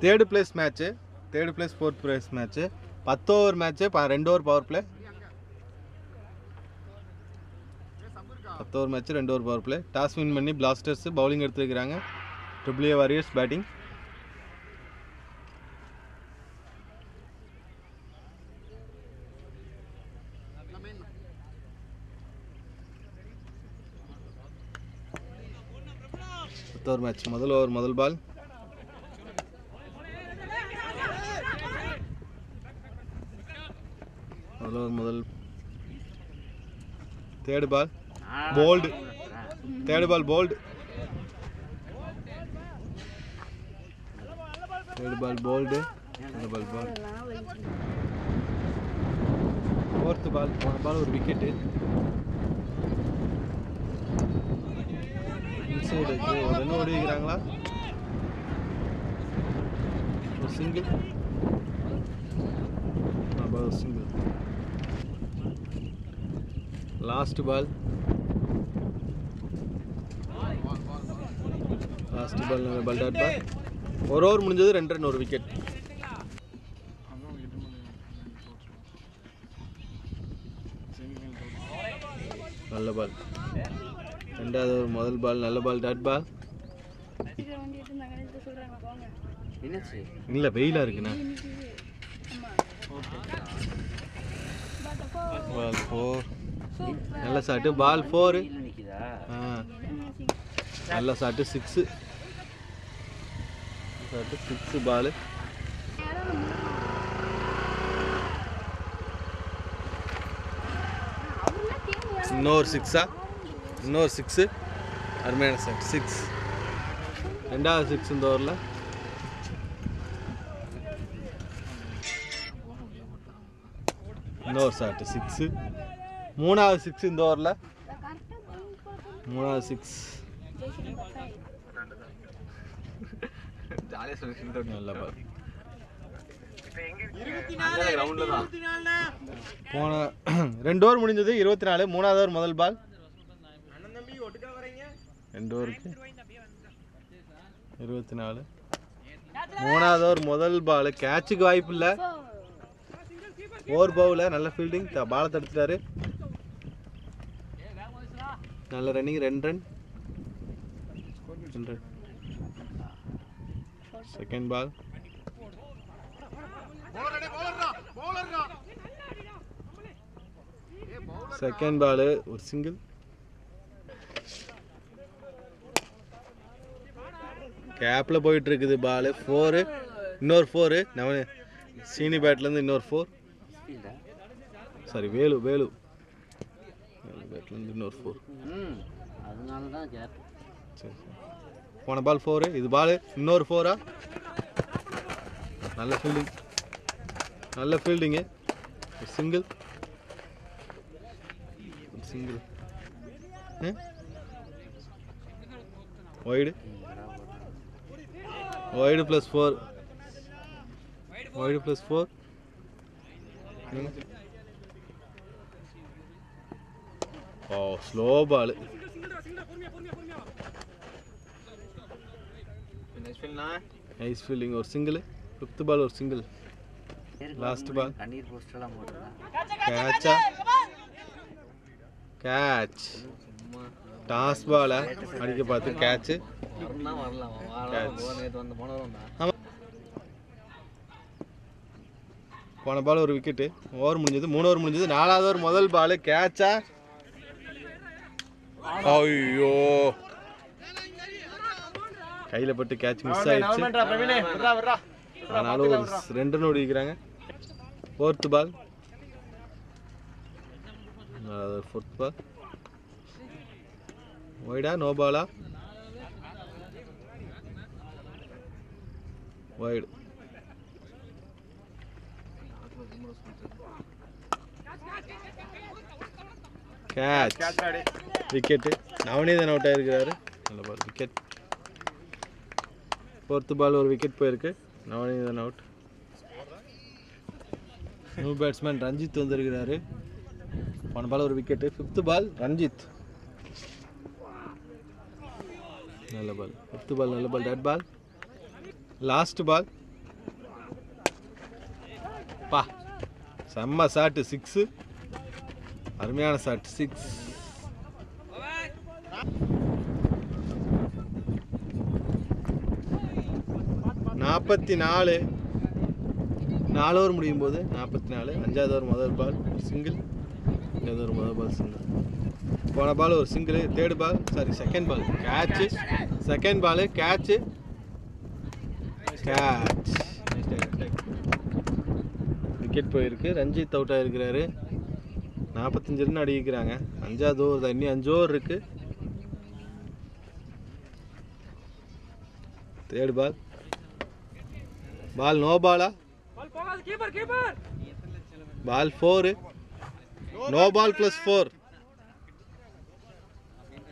Third place match, third place fourth place match. 10 over match, 2 over power play. 10 over match, 2 over power play. Toss win பண்ணி Blasters bowling எடுத்துருக்கிறாங்க. AAA Warriors batting. Over match முதல் over முதல் ball. முதல் third ball bowled. Third ball bowled. Third ball bowled. Fourth ball போன ball ஒரு wicket. Inside ஒரு run ஓடிக்கிறாங்களா? ஒரு single. Single. Last ball. Dot ball. ஒரு ஓவர் முடிஞ்சது, 2 ரன், ஒரு விக்கெட். நல்ல பால். ரெண்டாவது ஓவர் முதல் பால் நல்ல பால், டாட் பால். இல்ல வெயிலா இருக்குண்ணா. பால் 4. நல்ல ஷாட்டு. பால் 4. நல்ல ஷாட்டு. 6 ஷாட்டு. 6 பால். இன்னொரு 6. இன்னொரு 6. அருமையான ஷாட். 6. ரெண்டாவது 6 இந்த ஓவரில். இன்னொரு ஷாட்டு. 6. மூணாவது 6 இந்த ஓவரில். மூணாவது 6. நல்ல பால். போன 2 ஓவர் முடிஞ்சது, 24. மூணாவது ஓவர் முதல் பால். 2 ஓவருக்கு 24. மூணாவது ஓவர் முதல் பால். கேட்சுக்கு வாய்ப்பு இல்லை. ஓவர் பவுல நல்ல ஃபீல்டிங். பாலை தடுத்துட்டாரு. நல்ல running. 2 run. Second ball. Second ball ஒரு சிங்கிள். கேப்ல போயிட்டு இருக்குது பால். 4. இன்னொரு 4. சீனி பேட்ல இருந்து இன்னொரு 4. சாரி, வேலு பேட்ல இருந்து இன்னொரு 4. சரி. போன பால் 4. இது பால் இன்னொரு 4. நல்ல ஃபீல்டிங். நல்ல fielding. Single. Single. Wide. Wide +4. Wide +4. Oh, slow ball. Nice fielding. ஒரு சிங்கிள். 5th பால் ஒரு சிங்கிள். Last ball. கேட்சா? கேட்ச். டாஸ் பால அடிக்க பார்த்து கேட்ச். போன பால் ஒரு விக்கெட்டு. ஓவர் முடிஞ்சது. 3 ஓவர் முடிஞ்சது. 4வது ஓவர் முதல் பால். கேட்சா? ஐயோ, கையில் பட்டு கேட்ச் மிஸ் ஆயிடுச்சு. ஆனாலும் ஒரு 2 ரன் ஓடிக்கிறாங்க. 4th பால். 4th ball. வைடா? நோ பாலா? Wide. Catch. Wicket. Navaneethan out ஆயிருக்கிறாரு. நல்ல பால். விக்கெட். 4th பால் ஒரு விக்கெட் போயிருக்கு. Navaneethan out. New batsman Ranjith வந்திருக்கிறாரு. போன பால் ஒரு விக்கெட்டு. 5th பால் ரஞ்சித். நல்ல பால். 5th பால் நல்ல பால். டாட் பால். லாஸ்ட் பால். பா செம்ம ஷாட்டு 6. அருமையான ஷாட் 6. நாற்பத்தி 4 ஓவர் முடியும் போது 44. 5வது ஓவர் முதல் பால் சிங்கிள். 5வது ஓவர் முதல் பால் சிங்கிள். போன பால் ஒரு single. Third ball second ball catch. Second ball catch. Wicket போயிருக்கு. ரஞ்சித் அவுட் ஆகிருக்கிறாரு. 45 ரன் அடிக்கிறாங்க. 5வது ஓவர் தான். இன்னும் 5 ஓவர் இருக்கு. தேர்ட் பால் பால் நோ பாலா? Ball 4. No ball +4.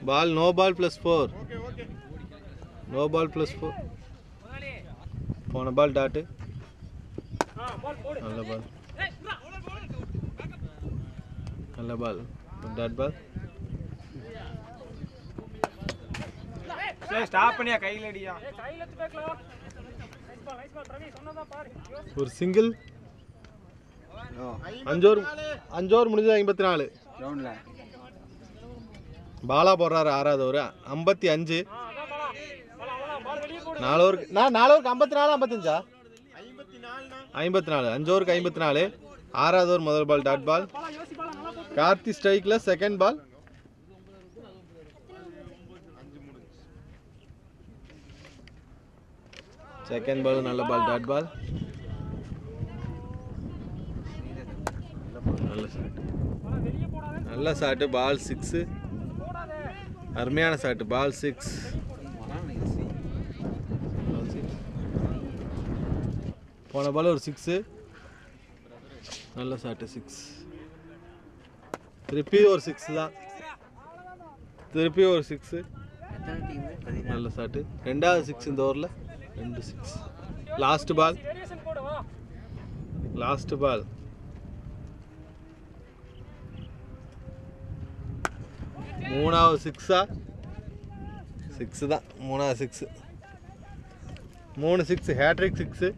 Ball no ball +4. No ball +4. போன பால் டாட்டு. நல்ல பால். நல்ல பால். டாட் பால். ஸ்டாப் பண்ணியா கையில அடியா. ஒரு சிங்கிள். 5 ஓவர் முடிஞ்சது. 54 கிரவுண்ட்ல பாலா போடுறாரு. 6வது ஓவர் 55. 4 ஓவருக்கு 54 55 54. 5 ஓவருக்கு 54. 6வது ஓவர் முதல் பால் டாட் பால். கார்த்தி ஸ்ட்ரைக்ல செகண்ட் பால். செகண்ட் பால் நல்ல பால் டாட் பால். நல்ல ஷாட்டு பால் 6. அருமையான ஷாட்டு பால் 6. போன பால் ஒரு 6. நல்ல ஷாட்டு 6. திருப்பி ஒரு 6 தான். திருப்பி ஒரு 6. நல்ல ஷாட்டு. 2வது 6 இந்த ஓவரில். 2 6. Last ball. Last ball. மூணாவது 6 தான். 3வது 6. 3 6 ஹேட்ரிக் 6.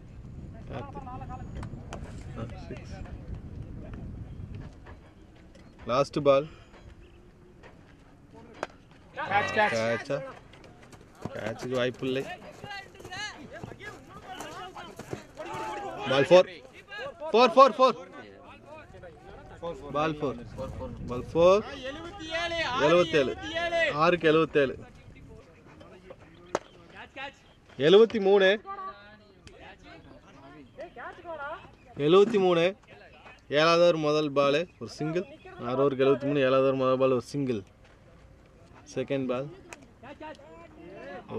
லாஸ்ட் பால். கேட்சுக்கு வாய்ப்பு இல்லை. பால் 4. பால் 4. பால் 4. 77. 6க்கு 77. 73. 7வது ஓவர் முதல் பால் ஒரு சிங்கிள். 6 ஓவருக்கு 73. 7வது ஓவர் முதல் பால் ஒரு single. Second ball. Oh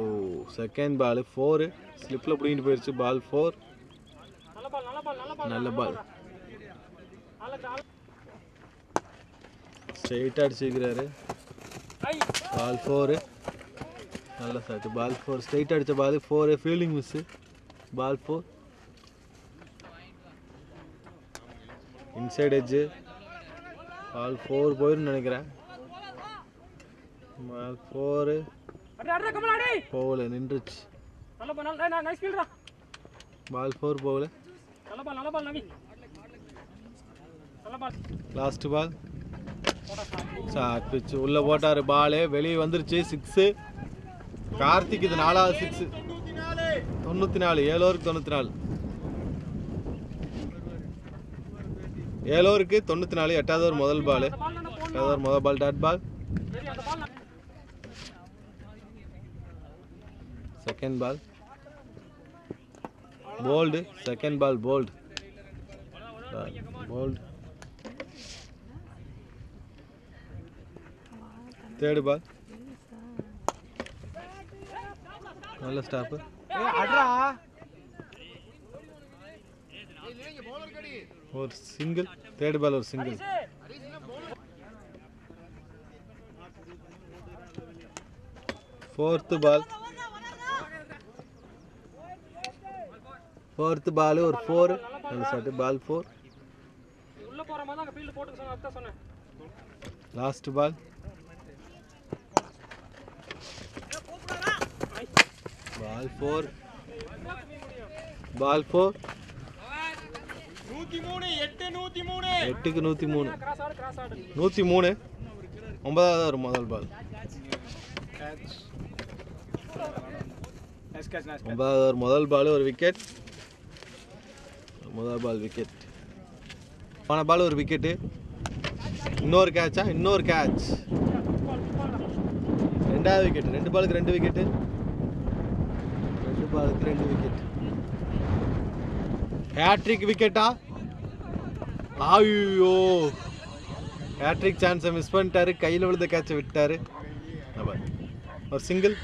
second ball 4. ஸ்லிப்பில் பிடிங்கிட்டு போயிடுச்சு. பால் 4. நல்ல பால். ஸ்ட்ரெயிட்டாக அடிச்சுக்கிறாரு. பால் 4. நல்ல ஷாட் பால் 4. ஸ்ட்ரெயிட்டாக அடித்த ball 4. Fielding miss. Ball 4. Inside edge. Ball 4 போயிருந்து நினைக்கிறேன். பால் 4 போகல, நின்றுச்சு. பால் 4 போகல. Last ball short pitch. உள்ள போட்டாரு. பால் வெளியே வந்துருச்சு. 6. கார்த்திக் இது 4வது 6. 94. 7 ஓவருக்கு 94. 7 ஓவருக்கு 94. 8வது ஓவர் முதல் பால். 8வது ஓவர் முதல் ball dot ball. Second ball bowled. Second ball bowled. Third ball நல்ல ஸ்டாப். ஒரு சிங்கிள். தேர்ட் பால் ஒரு சிங்கிள். ஃபோர்த் பால் ஒரு 4. நல்ல ஷாட் பால் 4. Last ball ball 4. 8க்கு 103 103 9வது ஒரு முதல் பால் 9வது ஒரு முதல் பால் ஒரு விக்கெட் முதல் பால் விக்கெட் போன பால் ஒரு விக்கெட்டு இன்னொரு கேட்சா இன்னொரு கேட்ச் ரெண்டாவது விக்கெட் 2 பாலுக்கு 2 விக்கெட்டு 2 பாலுக்கு 2 விக்கெட் ஹேட்ரிக் விக்கெட்டா ஐயோ ஹேட்ரிக் சான்ஸை மிஸ் பண்ணிட்டாரு கையில் விழுந்த கேட்சை விட்டாரு ஒரு single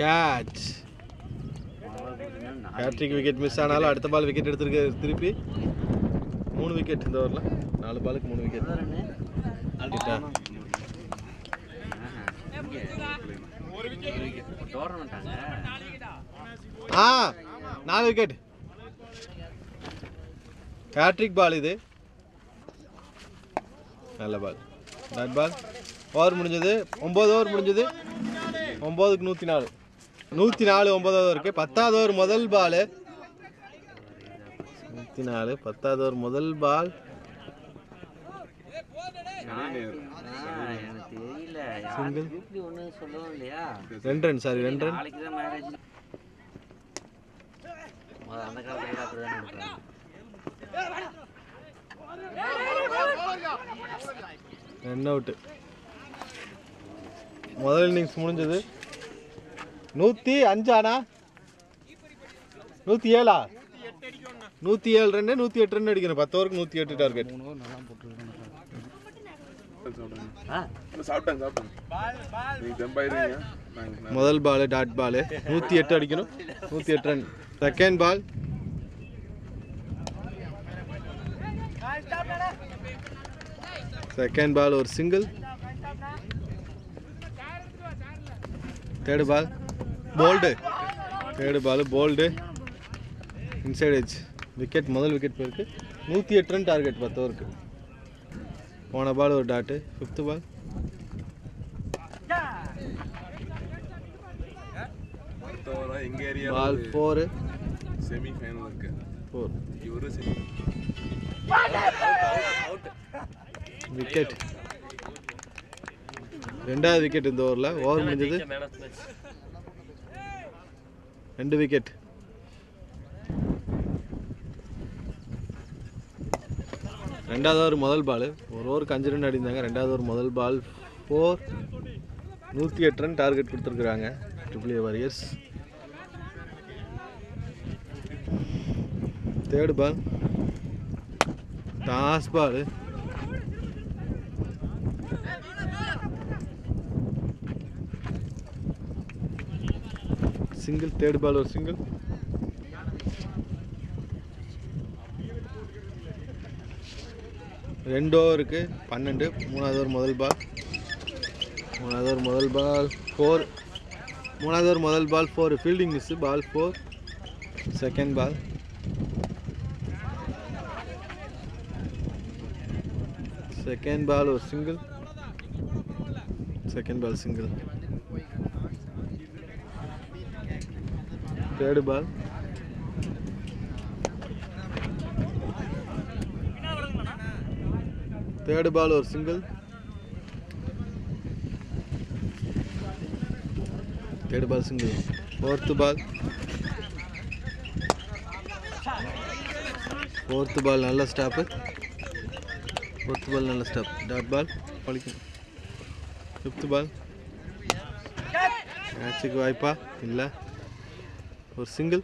catch hat-trick wicket miss ஆனாலும் அடுத்த பால் விக்கெட் எடுத்துருக்க திருப்பி 3 விக்கெட் இந்த ஓவரில் 4 பாலுக்கு 3 விக்கெட் 4 விக்கெட் ஹேட்ரிக் பால் இது நல்ல பால் டாட் பால் ஓவர் முடிஞ்சது 9 ஓவர் முடிஞ்சது 9க்கு 104 104 9வது ஓவருக்கு 10வது ஓவர் முதல் பால் 104 10வது ஓவர் முதல் ball single 2 run sorry 2 run run out முதல் இன்னிங்ஸ் முடிஞ்சது 105 ஆனா 107 107 ரன் 108 ரன் அடிக்கணும் 10 ஓவருக்கு 108 டார்கெட் முதல் பால் டாட் பால் 108 அடிக்கணும் 108 run second ball second ball ஒரு single third ball bowled third ball bowled inside edge wicket முதல் விக்கெட் போயிருக்கு 108 ரன் டார்கெட் 10 ஓவருக்கு போன பால் ஒரு dot 5th ball ball 4 semi final இருக்கு 4 இவரு விக்கெட் ரெண்டாவது விக்கெட் இந்த ஓவரில் ஓவர் முடிஞ்சது 2 விக்கெட் ரெண்டாவது ஓவர் முதல் பால் ஒரு ஓவருக்கு 5 ரன் அடிந்தாங்க ரெண்டாவது ஓவர் முதல் பால் 4 108 ரன் டார்கெட் கொடுத்துருக்குறாங்க triple A warriors third ball toss ball single third ball ஒரு சிங்கிள் ரெண்டு ஓவருக்கு 12 மூணாவது ஓவர் முதல் பால் 4 மூணாவது ஓவர் முதல் ball 4 fielding miss ball 4 second ball second ball ஒரு single second ball single third ball third ball ஒரு single third ball single fourth ball நல்ல ஸ்டாப்பு ஃபோர்த் பால் நல்ல ஸ்டாப் டாட் பால் பழிக்கும் 5th பால் மேட்சுக்கு வாய்ப்பா இல்லை ஒரு single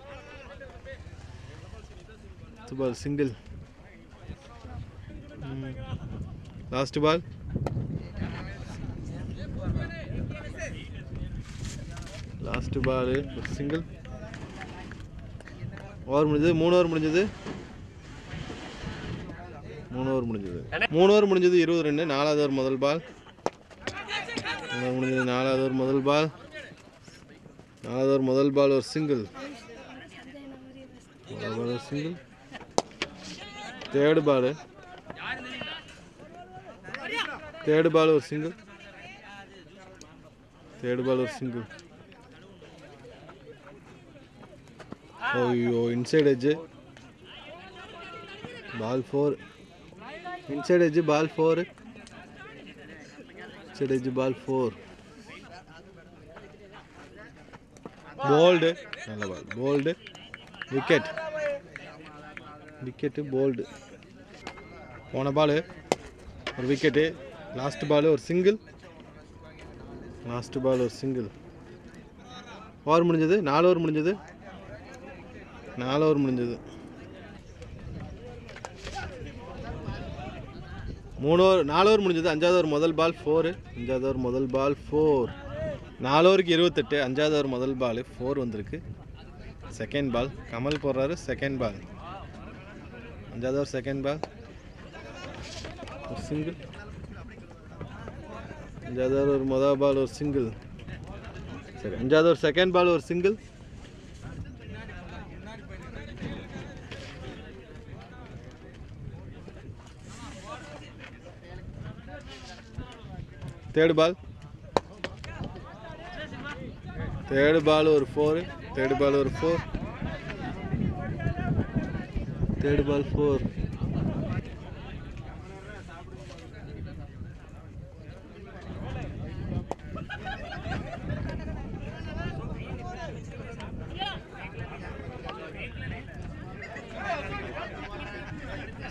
5th ball single last ball ஒரு single over முடிஞ்சது 3 ஓவர் முடிஞ்சது 20 ரன் நாலாவது ஓவர் முதல் பால் ஒரு சிங்கிள் தேர்ட் பால் ஒரு சிங்கிள் தேர்ட் பால் ஒரு சிங்கிள். ஐயோ inside edge ball 4. Inside edge ball 4. Inside edge ball 4. Bowled. நல்ல ball bowled. Wicket. Wicket bowled. போன பால் ஒரு விக்கெட்டு. லாஸ்ட் பால் ஒரு சிங்கிள். லாஸ்ட் பால் ஒரு சிங்கிள். ஓவர் முடிஞ்சது. 4 over முடிஞ்சது. 4 ஓவர் முடிஞ்சது. 4 ஓவர் முடிஞ்சது. 5வது ஓவர் முதல் பால் 4. 5வது ஓவர் முதல் பால் 4. 4 ஓவருக்கு 28. 5வது ஓவர் முதல் பால் 4 வந்திருக்கு. செகண்ட் பால் கமல் போடுறாரு. செகண்ட் பால் 5வது ஓவர் செகண்ட் பால் ஒரு சிங்கிள். 5வது ஓவர் ஒரு முதல் பால் ஒரு சிங்கிள். சரி 5வது ஓவர் செகண்ட் பால் ஒரு single. Third ball. Third ball ஒரு 4. தேர்ட் பால் ஒரு 4. Third ball 4.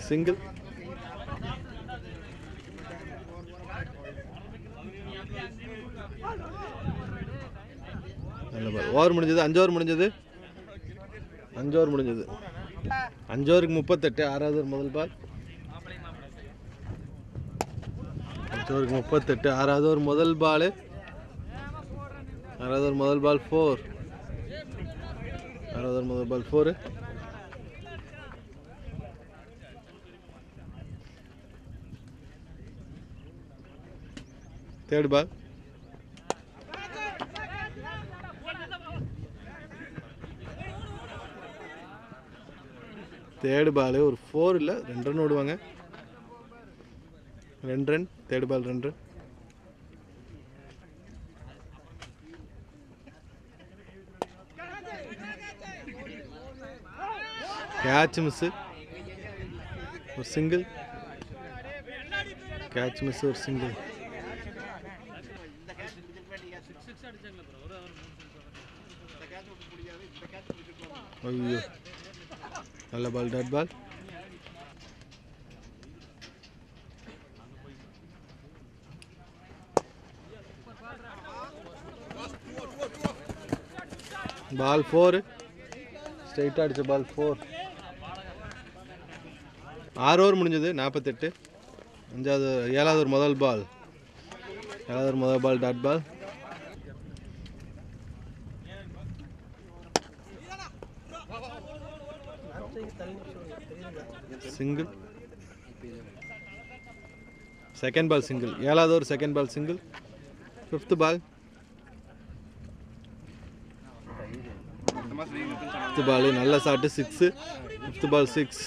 சிங்கிள். நல்ல பால். ஓவர் முடிஞ்சது. 5 ஓவர் முடிஞ்சது. 5 ஓவர் முடிஞ்சது. 5 ஓவருக்கு 38. 6வது ஓவர் முதல் பால். 5 ஓவருக்கு 38. 6வது ஓவர் முதல் பால். 6வது ஓவர் முதல் பால் 4. 6வது ஓவர் முதல் ball 4. Third ball. Third ball ஒரு 4 இல்லை 2 ரன் ஓடுவாங்க. 2 run. Third ball 2 run. Catch miss ஒரு சிங்கிள். கேட்ச் மிஸ் ஒரு சிங்கிள். ஐயோ நல்ல பால். டெட் பால். பால் 4. ஸ்ட்ரைட்டாக அடிச்ச பால் 4. 6 ஓவர் முடிஞ்சது. 48. 7வது ஒரு முதல் பால். 7வது ஒரு முதல் ball dot ball. Single. Second ball single. 7வது ஒரு செகண்ட் பால் சிங்கிள். 5th பால். 5th பால் நல்ல ஷாட்டு 6. 5th பால் 6.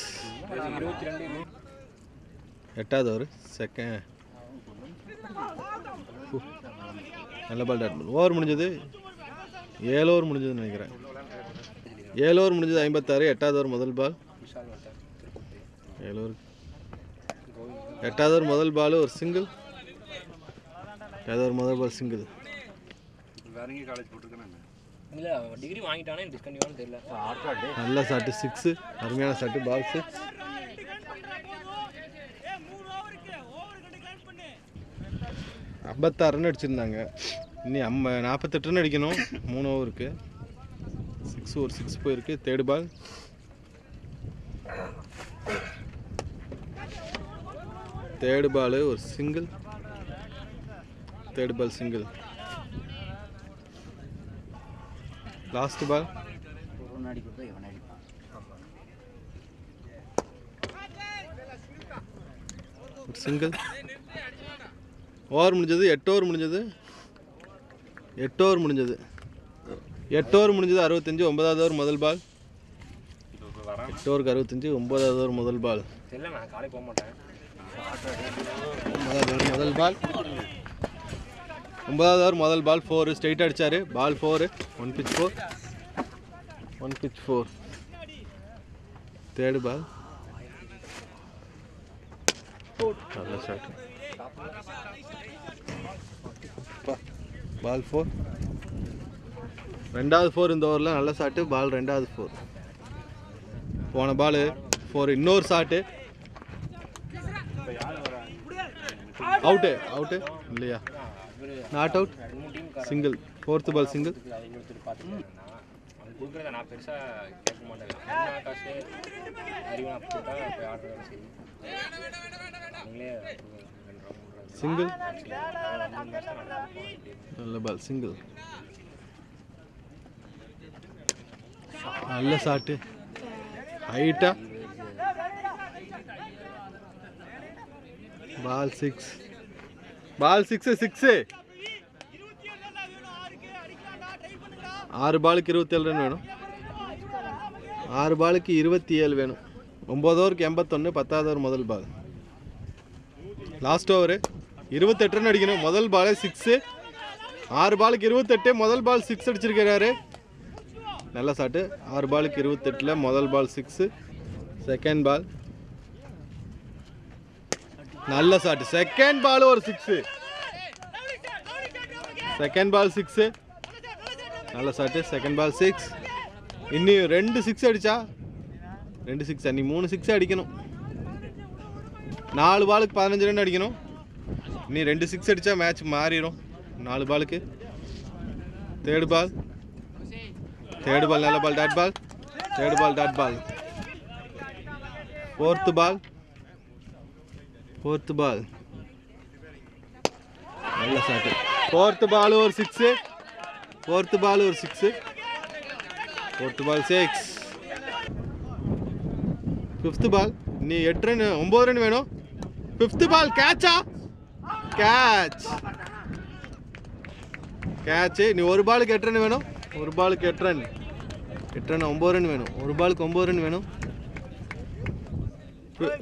8வது ஒரு செகண்ட். நல்ல பால் டாட் பால். ஓவர் முடிஞ்சது. 7 ஓவர் முடிஞ்சதுன்னு நினைக்கிறேன். 7 ஓவர் முடிஞ்சது. 56. 8வது ஓவர் முதல் பால். 7 ஓவர். 8வது ஓவர் முதல் பால் ஒரு சிங்கிள். 7வது ஓவர் முதல் பால் சிங்கிள். நல்ல ஷாட்டு 6. அருமையான ஷாட்டு பால் 6. ஐம்பத்தாறு ரன் அடிச்சிருந்தாங்க. இன்னி 48 ரன் அடிக்கணும் 3 ஓவருக்கு. 6 ஒரு 6 போயிருக்கு. Third ball. தேர்ட் பால் ஒரு single. Third ball single. Last ball. Single. Over முடிஞ்சது. 8 ஓவர் முடிஞ்சது. 8 ஓவர் முடிஞ்சது. 8 ஓவர் முடிஞ்சது. 65. 9வது ஓவர் முதல் பால். 8 ஓவருக்கு 65. 9வது ஓவர் முதல் பால். 9வது ஓவர் முதல் பால். 9வது ஓவர் முதல் பால் 4 ஸ்ட்ரைட் அடிச்சாரு. பால் 4 1 pitch 4 தேர்டு பால் நல்ல ஷாட். பால் 4 ரெண்டாவது 4 இந்த ஓவரில் நல்ல ஷாட்டு. பால் ரெண்டாவது 4 போன பால் 4 இன்னொரு ஷாட்டு. அவுட்டு இல்லையா? Not out single. 4th ball single. Single நல்ல பால் சிங்கிள். நல்ல ஷாட்டு ஹைட்டா. பால் 6 6 பாலுக்கு 27 ரன் வேணும். 6 பாலுக்கு 27 வேணும். 9 ஓவருக்கு 81. 10வது ஓவர் முதல் பால். லாஸ்ட் ஓவர் 28 ரன் அடிக்கணும். முதல் பாலே 6. 6 பாலுக்கு 28. முதல் பால் 6 அடிச்சிருக்கிறாரு. நல்ல ஷாட்டு. 6 பாலுக்கு 28ல் முதல் பால் 6. செகண்ட் பால் நல்ல ஷாட்டு. செகண்ட் பால் ஒரு 6. செகண்ட் பால் 6 நல்ல ஷாட்டு. Second ball 6. இன்னும் 2 6 அடிச்சா 2 6 நீ 3 6 அடிக்கணும். 4 பாலுக்கு 15 ரன் அடிக்கணும். நீ 2 6 அடிச்சா மேட்ச் மாறிடும். 4 பாலுக்கு. தேர்டு பால் நல்ல ball. Dot ball. Third ball dot ball. Fourth ball நல்ல ஷாட்டு. ஃபோர்த்து பால் ஒரு 6. ஃபோர்த்து பால் 6. ஃபிஃப்த்து பால் நீ 8 ரன் 9 ரன் வேணும். ஃபிஃப்த்து பால் கேட்சா? கேட்ச். நீ ஒரு பாலுக்கு 8 ரன் வேணும். ஒரு பாலுக்கு 8 ரன் 9 ரன் வேணும். ஒரு பாலுக்கு 9 ரன் வேணும்.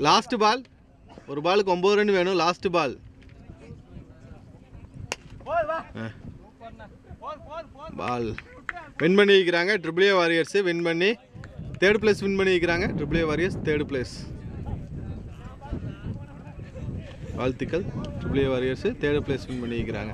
லாஸ்ட் பால் ஒரு பாலுக்கு 9 ரன் வேணும். லாஸ்ட் பால் பால் வின் பண்ணிக்கிறாங்க. AAA வாரியர்ஸ் வின் பண்ணி 3rd place வின் பண்ணிக்கிறாங்க. AAA warriors 3rd place. வாழ்த்துக்கள். AAA warriors 3rd place win பண்ணிக்கிறாங்க.